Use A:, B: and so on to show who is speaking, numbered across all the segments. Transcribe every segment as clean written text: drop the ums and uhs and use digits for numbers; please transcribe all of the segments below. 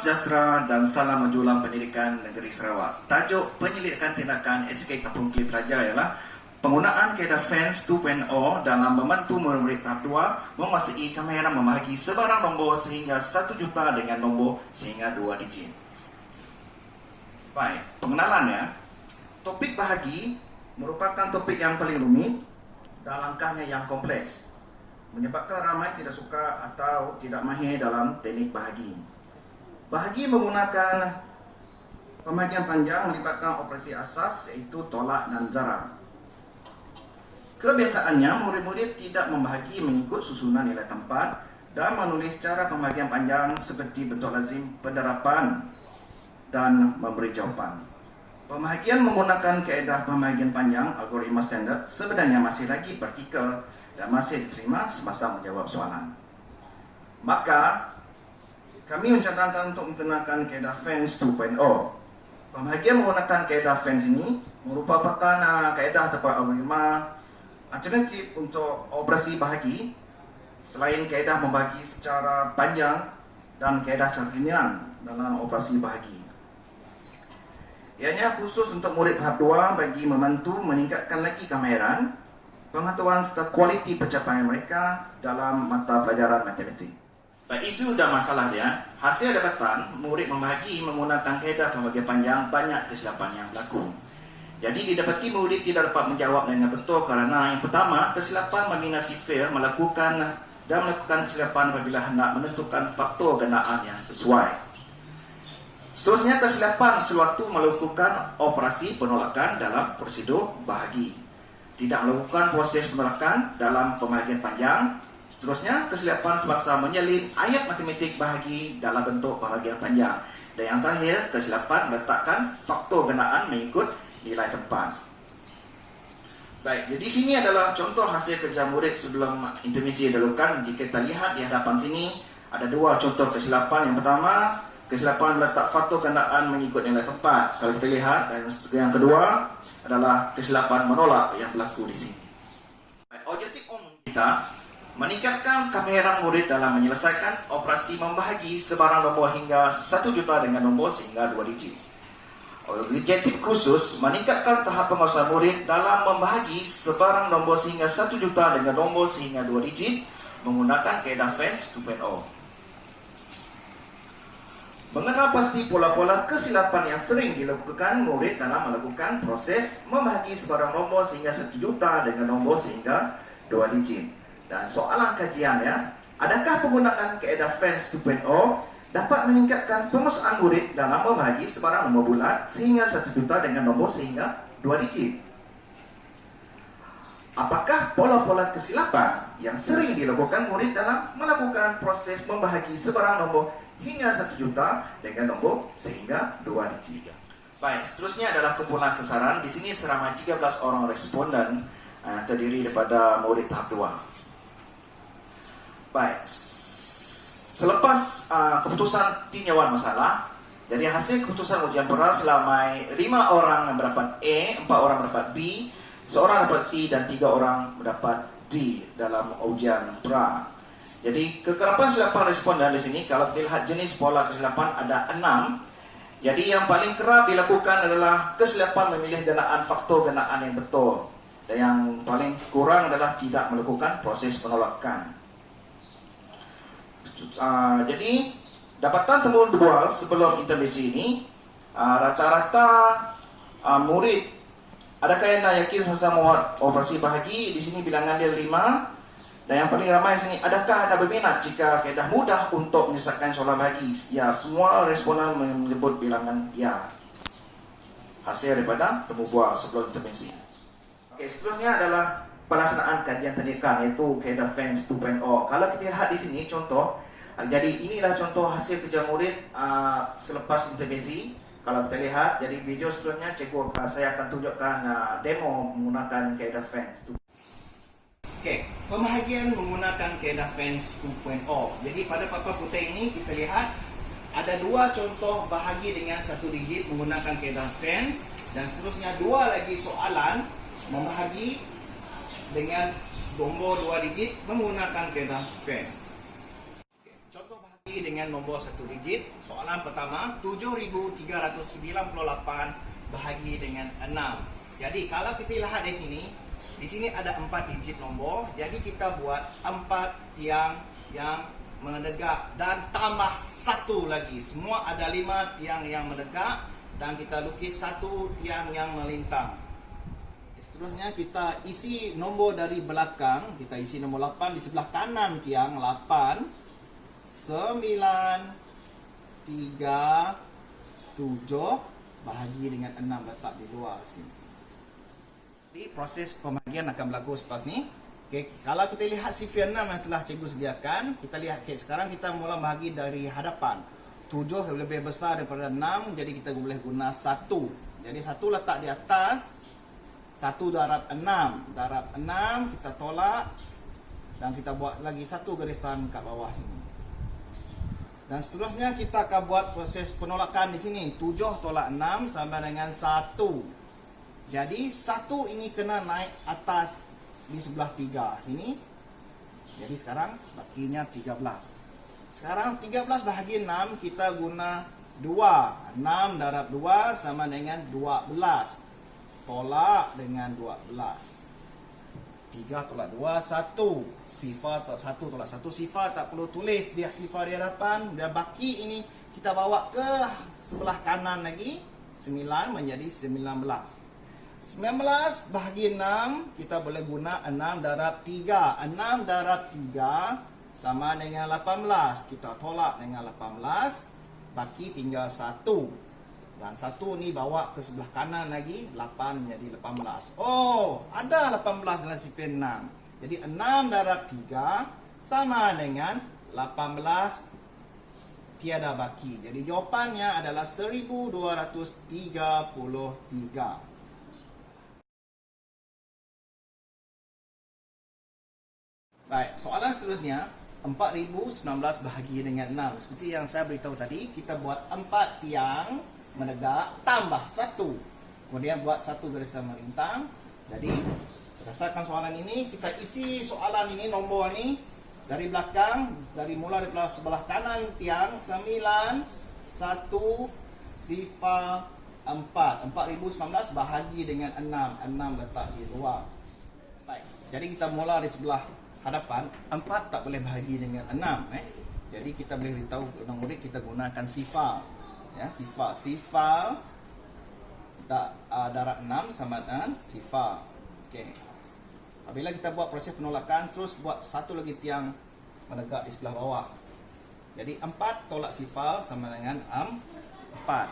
A: sejahtera dan salam menjulang pendidikan negeri Sarawak. Tajuk penyelidikan tindakan SK Kampung Keli Pelajar ialah penggunaan kaedah FANS 2.0 dalam membantu murid-murid tahap 2 menguasai kamera membahagi sebarang nombor sehingga 1 juta dengan nombor sehingga 2 digit. Baik, pengenalannya. Topik bahagi merupakan topik yang paling rumit dan langkahnya yang kompleks, menyebabkan ramai tidak suka atau tidak mahir dalam teknik bahagi. Bahagi menggunakan pembahagian panjang melibatkan operasi asas iaitu tolak dan zarab. Kebiasaannya, murid-murid tidak membahagi mengikut susunan nilai tempat dan menulis cara pembahagian panjang seperti bentuk lazim, penerapan dan memberi jawapan. Pembahagian menggunakan kaedah pembahagian panjang algoritma standard sebenarnya masih lagi praktikal dan masih diterima semasa menjawab soalan. Maka, kami mencadangkan untuk menggunakan kaedah FANS 2.0. Pembahagian menggunakan kaedah FANS ini merupakan kaedah atau algoritma alternatif untuk operasi bahagi selain kaedah membahagi secara panjang dan kaedah secara linear dalam operasi bahagi. Ianya khusus untuk murid tahap 2 bagi membantu meningkatkan lagi kemahiran, pengetahuan serta kualiti pencapaian mereka dalam mata pelajaran matematik. Isu dan masalah dia, hasil dapatan murid membahagi menggunakan kaedah pembahagian panjang banyak kesilapan yang berlaku. Jadi didapati murid tidak dapat menjawab dengan betul kerana yang pertama, kesilapan membina sifir melakukan kesilapan apabila hendak menentukan faktor ganaan yang sesuai. Seterusnya, kesilapan sewaktu melakukan operasi penolakan dalam prosedur bahagi. Tidak melakukan proses penolakan dalam pembahagian panjang. Seterusnya, kesilapan semasa menyelip ayat matematik bahagi dalam bentuk pembahagian panjang. Dan yang terakhir, kesilapan meletakkan faktor ganaan mengikut nilai tempat. Baik, jadi sini adalah contoh hasil kerja murid sebelum intermisi dilakukan. Jika kita lihat di hadapan sini, ada dua contoh kesilapan. Yang pertama, kesilapan meletak faktor gandaan mengikut nilai tempat. Kalau kita lihat, dan yang kedua adalah kesilapan menolak yang berlaku di sini. Objektif umum kita meningkatkan kemahiran murid dalam menyelesaikan operasi membahagi sebarang nombor hingga 1 juta dengan nombor sehingga 2 digit. Objektif khusus meningkatkan tahap penguasaan murid dalam membahagi sebarang nombor sehingga 1 juta dengan nombor sehingga 2 digit menggunakan kaedah FANS 2.0. Mengenal pasti pola-pola kesilapan yang sering dilakukan murid dalam melakukan proses membahagi sebarang nombor sehingga 1 juta dengan nombor sehingga 2 digit. Dan soalan kajiannya, adakah penggunaan kaedah FANS 2.0 dapat meningkatkan penguasaan murid dalam membahagi sebarang nombor bulat sehingga 1 juta dengan nombor sehingga 2 digit? Apakah pola-pola kesilapan yang sering dilakukan murid dalam melakukan proses membahagi sebarang nombor hingga 1 juta dengan nombor sehingga 2 digit? Baik, seterusnya adalah kumpulan sasaran. Di sini seramai 13 orang responden terdiri daripada murid tahap 2. Baik, selepas keputusan tinjauan masalah, jadi hasil keputusan ujian peral selama 5 orang yang mendapat A, 4 orang mendapat B, 1 orang mendapat C dan 3 orang mendapat D dalam ujian peral. Jadi kekerapan kesilapan responden di sini, kalau kita lihat jenis pola kesilapan ada 6. Jadi yang paling kerap dilakukan adalah kesilapan memilih ganaan faktor ganaan yang betul. Dan yang paling kurang adalah tidak melakukan proses penolakan. Jadi dapatan temu dua sebelum intervensi ini, rata-rata murid, adakah yang nak yakin semasa membuat operasi bahagi? Di sini bilangan dia 5. Dan yang paling ramai di sini, adakah anda berminat jika kaedah mudah untuk menyelesaikan soalan bahagi? Ya, semua responden menyebut bilangan ya. Hasil daripada temu buah sebelum intervensi. Okey, seterusnya adalah pelaksanaan kajian tindakan iaitu kaedah FANS 2.0. Kalau kita lihat di sini contoh, jadi inilah contoh hasil kerja murid selepas intervensi. Kalau kita lihat, jadi video seterusnya cikgu saya akan tunjukkan demo menggunakan kaedah FANS 2.0. Okey, pembahagian menggunakan kaedah FANS 2.0. Jadi pada papan putih ini kita lihat ada 2 contoh bahagi dengan 1 digit menggunakan kaedah FANS dan seterusnya 2 lagi soalan membahagi dengan nombor 2 digit menggunakan kaedah FANS. Contoh bahagi
B: bahagi dengan nombor satu digit. Soalan pertama, 7,398 bahagi dengan 6. Jadi kalau kita lihat di sini ada 4 digit nombor. Jadi kita buat 4 tiang yang menegak dan tambah satu lagi. Semua ada 5 tiang yang menegak dan kita lukis 1 tiang yang melintang. Seterusnya kita isi nombor dari belakang. Kita isi nombor 8 di sebelah kanan tiang. 8, 9, 3, 7 bahagi dengan 6 letak di luar sini. Jadi proses pembahagian akan berlaku selepas ni. Okay. Kalau kita lihat sifar 6 yang telah cikgu sediakan, kita lihat sekarang kita mula bahagi dari hadapan. 7 lebih besar daripada 6, jadi kita boleh guna 1. Jadi 1 letak di atas, 1 darab 6. Darab 6 kita tolak dan kita buat lagi 1 garisan kat bawah sini. Dan seterusnya kita akan buat proses penolakan di sini. 7 tolak 6 sama dengan 1. Jadi 1 ini kena naik atas di sebelah 3 sini. Jadi sekarang bakinya 13. Sekarang 13 bahagi 6 kita guna 2. 6 darab 2 sama dengan 12. Tolak dengan 12. 3 tolak 2, 1. Sifar 1 tolak 1. Sifar tak perlu tulis, dia sifar di hadapan. Dan baki ini kita bawa ke sebelah kanan lagi. 9 menjadi 19. 19 bahagi 6, kita boleh guna 6 darab 3. 6 darab 3 sama dengan 18. Kita tolak dengan 18. Baki tinggal 1. Dan 1 ni bawa ke sebelah kanan lagi. 8 menjadi 18. Oh, ada 18 dalam sifar 6. Jadi 6 darab 3 sama dengan 18. Tiada baki. Jadi jawapannya adalah 1233. Baik, soalan seterusnya 4019 bahagi dengan 6. Seperti yang saya beritahu tadi, kita buat 4 tiang menegak tambah 1. Kemudian buat 1 garisan melintang. Jadi berdasarkan soalan ini, kita isi soalan ini, nombor ini dari belakang, dari mula dari sebelah kanan tiang 9, 1, sifar 4. 4019 bahagi dengan 6. 6 letak di luar. Baik, jadi kita mula di sebelah hadapan. 4 tak boleh bahagi dengan 6. Jadi kita boleh beritahu kepada murid kita gunakan sifar. Ya, sifar darab 6 sama dengan sifar. Okey. Apabila kita buat proses penolakan, terus buat 1 lagi tiang menegak di sebelah bawah. Jadi 4 tolak sifar sama dengan 4.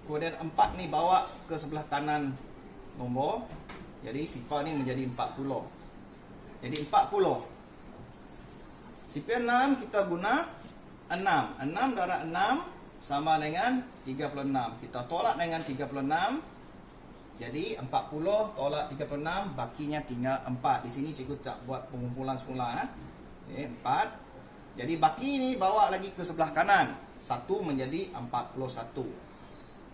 B: Kemudian 4 ni bawa ke sebelah kanan nombor. Jadi sifar ni menjadi 40. Jadi 40. Sifar 6 kita guna 6. 6 darab 6 sama dengan 36. Kita tolak dengan 36. Jadi 40 tolak 36, bakinya tinggal 4. Di sini cikgu tak buat pengumpulan semula. Okay, 4. Jadi baki ini bawa lagi ke sebelah kanan. 1 menjadi 41.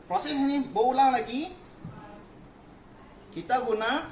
B: Proses ini berulang lagi. Kita guna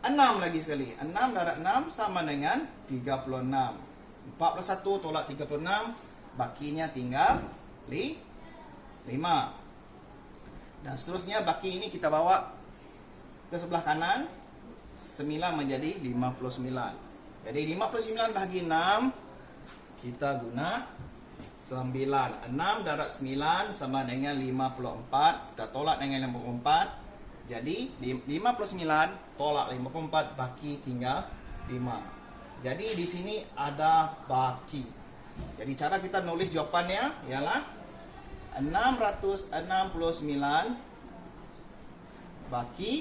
B: 6 lagi sekali. 6 darab 6 sama dengan 36. 41 tolak 36, bakinya tinggal 5. Dan seterusnya baki ini kita bawa ke sebelah kanan. 9 menjadi 59. Jadi 59 bahagi 6, kita guna 9. 6 darab 9 sama dengan 54. Kita tolak dengan 54. Jadi 59 tolak 54, baki tinggal 5. Jadi di sini ada baki. Jadi cara kita nulis jawapannya ialah 669 baki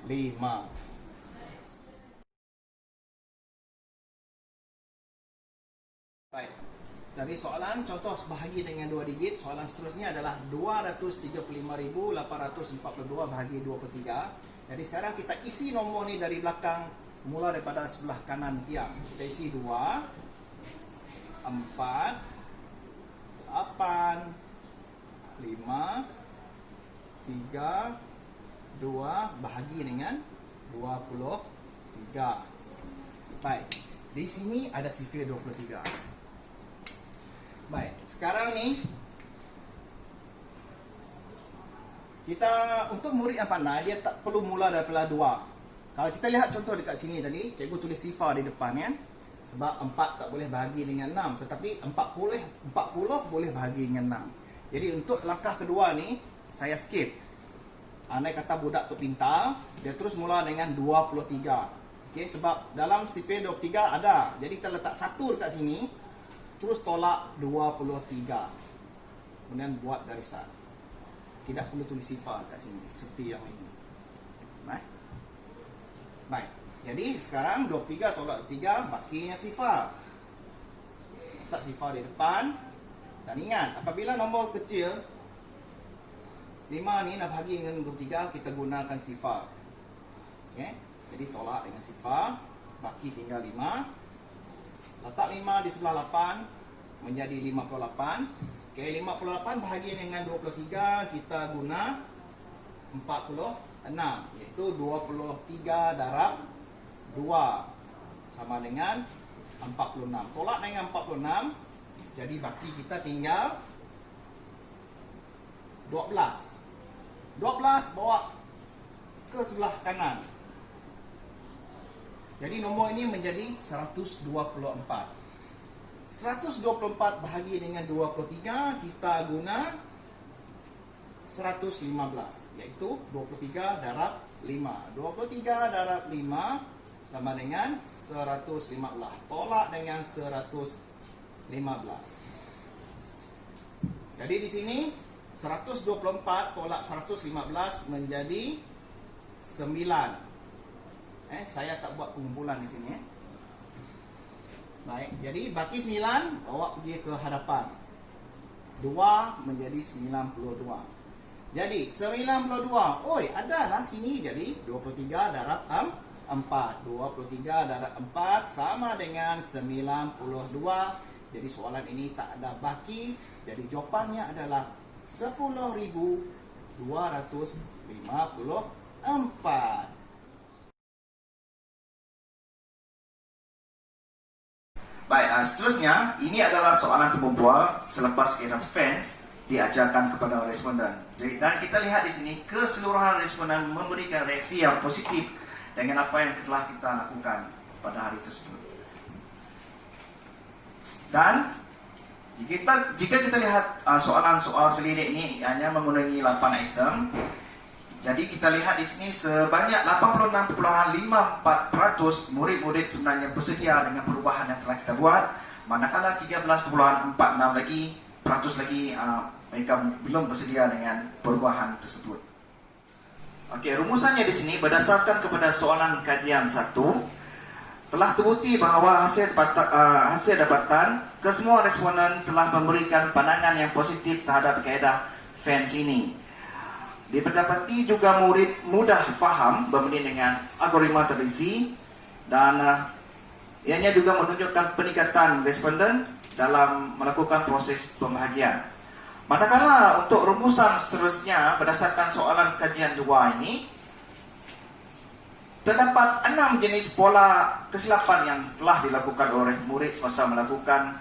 B: 5. Baik. Dari soalan contoh bahagi dengan 2 digit, soalan seterusnya adalah 235.842 bahagi 2/3. Jadi sekarang kita isi nombor ni dari belakang, mula daripada sebelah kanan tiang. Kita isi 2, 4, 8, 5, 3, 2 bahagi dengan 23. Baik. Di sini ada sifar 23. Baik, sekarang ni kita untuk murid yang pandai dia tak perlu mula daripada 2. Kalau kita lihat contoh dekat sini tadi, cikgu tulis sifar di depan kan. Sebab 4 tak boleh bahagi dengan 6, tetapi 40 boleh bahagi dengan 6. Jadi untuk langkah kedua ni saya skip. Andai kata budak tu pintar, dia terus mula dengan 23. Okey, sebab dalam CP 23 ada. Jadi kita letak 1 dekat sini, terus tolak 23. Kemudian buat garisan. Tidak perlu tulis sifar kat sini seperti yang ini. Baik. Jadi sekarang 23 tolak 3, bakinya sifar. Letak sifar di depan. Dan ingat, apabila nombor kecil 5 ni nak bahagi dengan 23, kita gunakan sifar. Okey. Jadi tolak dengan sifar, baki tinggal 5. Letak 5 di sebelah 8 menjadi 58. Okey, 58 bahagi dengan 23, kita guna 46, iaitu 23 darab 2 sama dengan 46. Tolak dengan 46, jadi baki kita tinggal 12. 12 bawa ke sebelah kanan. Jadi nombor ini menjadi 124. 124 bahagi dengan 23, kita guna 115, iaitu 23 darab 5. 23 darab 5 sama dengan 115. Tolak dengan 115. Jadi di sini 124 tolak 115 menjadi 9. Saya tak buat pengumpulan di sini. Baik, jadi baki 9 bawa pergi ke hadapan. 2 menjadi 92. Jadi 92. Oi, adalah sini jadi 23 darab 4. 23 darab 4 sama dengan 92. Jadi soalan ini tak ada baki. Jadi jawapannya adalah 10.254.
A: Baik, seterusnya ini adalah soalan terbual selepas era fans diajarkan kepada responden. Jadi, dan kita lihat di sini keseluruhan responden memberikan reaksi yang positif dengan apa yang telah kita lakukan pada hari tersebut. Dan jika kita lihat soalan-soal selidik ini hanya menggunakan 8 item. Jadi kita lihat di sini sebanyak 86.54% murid-murid sebenarnya bersedia dengan perubahan yang telah kita buat, manakala 13.46% lagi mereka belum bersedia dengan perubahan tersebut. Okey, rumusannya di sini berdasarkan kepada soalan kajian 1, telah terbukti bahawa hasil dapatan kesemua responden telah memberikan pandangan yang positif terhadap kaedah FANS ini. Didapati juga murid mudah faham berbanding dengan algoritma terisi, dan ianya juga menunjukkan peningkatan responden dalam melakukan proses pembahagian. Manakala untuk rumusan seterusnya berdasarkan soalan kajian 2 ini, terdapat 6 jenis pola kesilapan yang telah dilakukan oleh murid semasa melakukan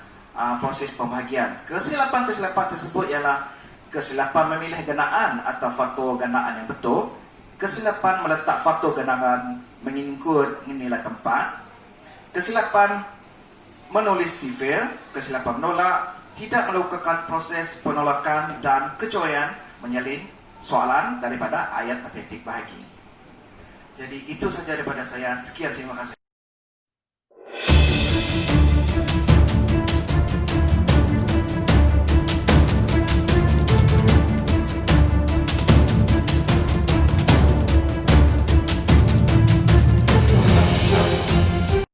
A: proses pembahagian. Kesilapan-kesilapan tersebut ialah kesilapan memilih ganaan atau faktor ganaan yang betul, kesilapan meletak faktor ganaan mengikut nilai tempat, kesilapan menulis sifil, kesilapan menolak, tidak melakukan proses penolakan, dan kecuaian menyalin soalan daripada ayat matematik bahagi. Jadi itu saja daripada saya. Sekian, terima kasih.